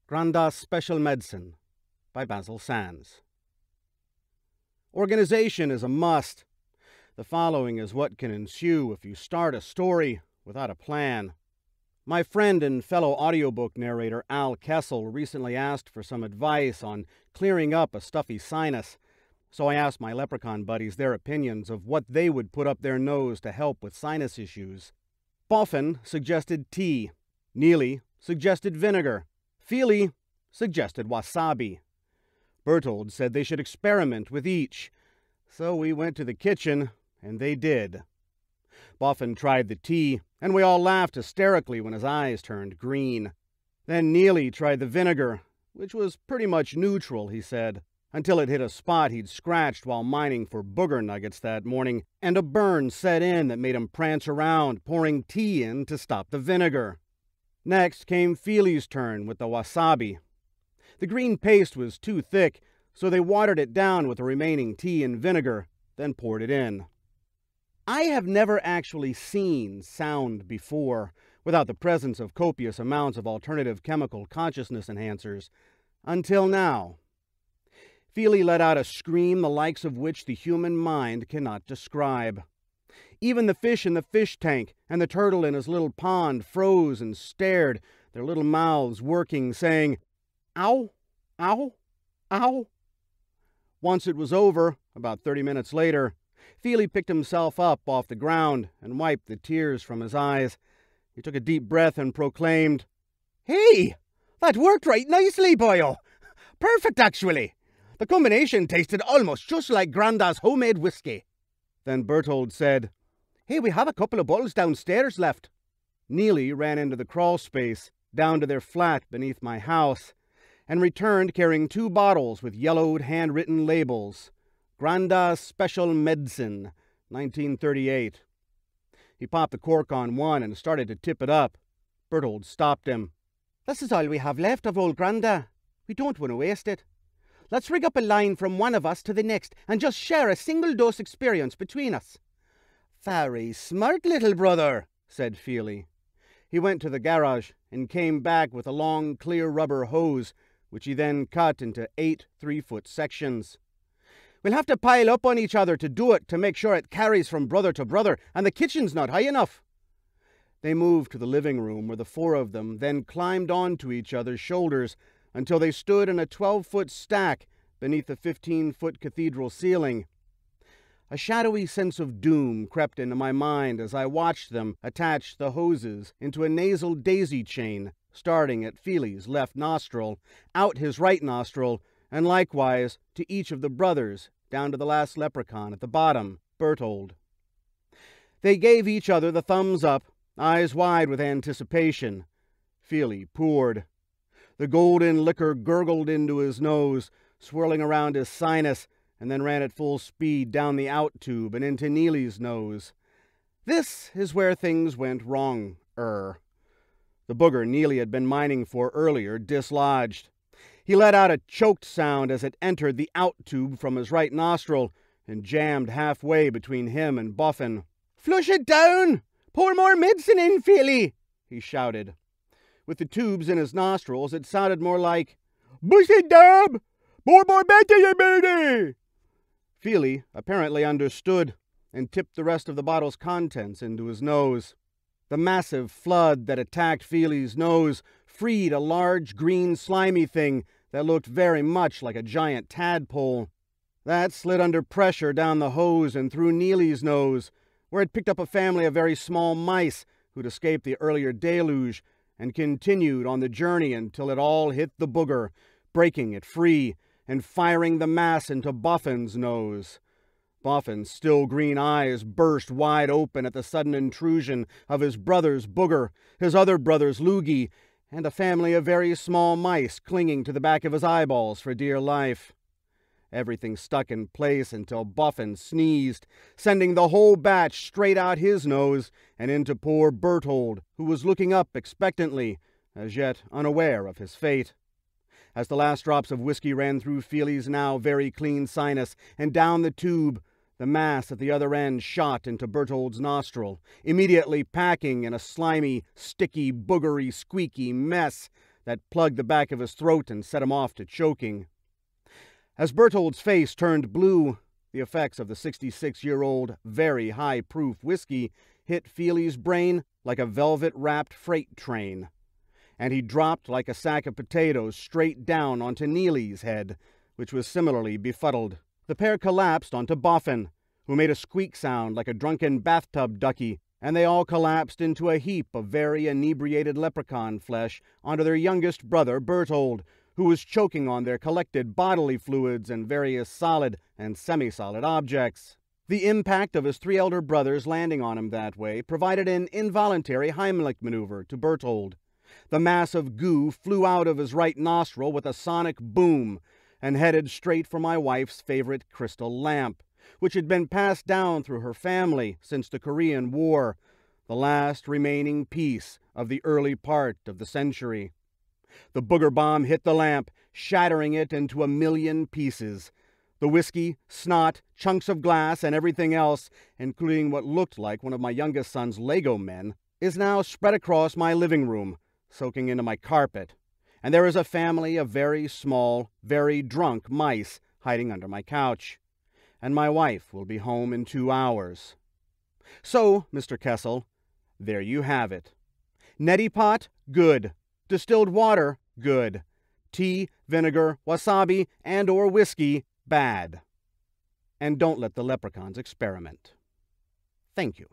Grandda Special Medsin by Basil Sands. Organization is a must. The following is what can ensue if you start a story without a plan. My friend and fellow audiobook narrator Al Kessel recently asked for some advice on clearing up a stuffy sinus, so I asked my leprechaun buddies their opinions of what they would put up their nose to help with sinus issues. Boffin suggested tea. Gnillii suggested vinegar. Fillii suggested wasabi. Berthold said they should experiment with each, so we went to the kitchen, and they did. Boffin tried the tea, and we all laughed hysterically when his eyes turned green. Then Gnillii tried the vinegar, which was pretty much neutral, he said, until it hit a spot he'd scratched while mining for booger nuggets that morning, and a burn set in that made him prance around, pouring tea in to stop the vinegar. Next came Fillii's turn with the wasabi. The green paste was too thick, so they watered it down with the remaining tea and vinegar, then poured it in. I have never actually seen sound before, without the presence of copious amounts of alternative chemical consciousness enhancers, until now. Fillii let out a scream the likes of which the human mind cannot describe. Even the fish in the fish tank and the turtle in his little pond froze and stared, their little mouths working, saying, "Ow, ow, ow." Once it was over, about 30 minutes later, Fillii picked himself up off the ground and wiped the tears from his eyes. He took a deep breath and proclaimed, "Hey, that worked right nicely, boyo. Perfect, actually. The combination tasted almost just like Grandda's homemade whiskey." Then Berthold said, "Hey, we have a couple of bottles downstairs left." Gnillii ran into the crawl space, down to their flat beneath my house, and returned carrying 2 bottles with yellowed handwritten labels. Grandda Special Medsin, 1938. He popped the cork on one and started to tip it up. Berthold stopped him. "This is all we have left of old Grandda. We don't want to waste it. Let's rig up a line from one of us to the next and just share a single-dose experience between us." "Very smart, little brother," said Fillii. He went to the garage and came back with a long, clear rubber hose, which he then cut into 8 3-foot sections. "We'll have to pile up on each other to do it, to make sure it carries from brother to brother, and the kitchen's not high enough." They moved to the living room, where the 4 of them then climbed onto each other's shoulders until they stood in a 12-foot stack beneath the 15-foot cathedral ceiling. A shadowy sense of doom crept into my mind as I watched them attach the hoses into a nasal daisy chain, starting at Fillii's left nostril, out his right nostril, and likewise to each of the brothers, down to the last leprechaun at the bottom, Berthold. They gave each other the thumbs up, eyes wide with anticipation. Fillii poured. The golden liquor gurgled into his nose, swirling around his sinus, and then ran at full speed down the out tube and into Gnillii's nose. This is where things went wrong. The booger Gnillii had been mining for earlier dislodged. He let out a choked sound as it entered the out tube from his right nostril and jammed halfway between him and Boffin. "Flush it down! Pour more medicine in, Fillii!" he shouted. With the tubes in his nostrils, it sounded more like, "Bush it, Dub! More better, you birdie!" Fillii apparently understood and tipped the rest of the bottle's contents into his nose. The massive flood that attacked Fillii's nose freed a large, green, slimy thing that looked very much like a giant tadpole. That slid under pressure down the hose and through Gnillii's nose, where it picked up a family of very small mice who'd escaped the earlier deluge, and continued on the journey until it all hit the booger, breaking it free and firing the mass into Boffin's nose. Boffin's still green eyes burst wide open at the sudden intrusion of his brother's booger, his other brother's loogie, and a family of very small mice clinging to the back of his eyeballs for dear life. Everything stuck in place until Boffin sneezed, sending the whole batch straight out his nose and into poor Berthold, who was looking up expectantly, as yet unaware of his fate. As the last drops of whiskey ran through Fillii's now very clean sinus and down the tube, the mass at the other end shot into Berthold's nostril, immediately packing in a slimy, sticky, boogery, squeaky mess that plugged the back of his throat and set him off to choking. As Berthold's face turned blue, the effects of the 66-year-old, very high-proof whiskey hit Fillii's brain like a velvet-wrapped freight train, and he dropped like a sack of potatoes straight down onto Gnillii's head, which was similarly befuddled. The pair collapsed onto Boffin, who made a squeak sound like a drunken bathtub ducky, and they all collapsed into a heap of very inebriated leprechaun flesh onto their youngest brother, Berthold, who was choking on their collected bodily fluids and various solid and semi-solid objects. The impact of his 3 elder brothers landing on him that way provided an involuntary Heimlich maneuver to Berthold. The mass of goo flew out of his right nostril with a sonic boom and headed straight for my wife's favorite crystal lamp, which had been passed down through her family since the Korean War, the last remaining piece of the early part of the century. The booger bomb hit the lamp, shattering it into 1,000,000 pieces. The whiskey, snot, chunks of glass, and everything else, including what looked like one of my youngest son's Lego men, is now spread across my living room, soaking into my carpet. And there is a family of very small, very drunk mice hiding under my couch. And my wife will be home in 2 hours. So, Mr. Kessel, there you have it. Neti pot? Good. Distilled water? Good. Tea, vinegar, wasabi, and/or whiskey? Bad. And don't let the leprechauns experiment. Thank you.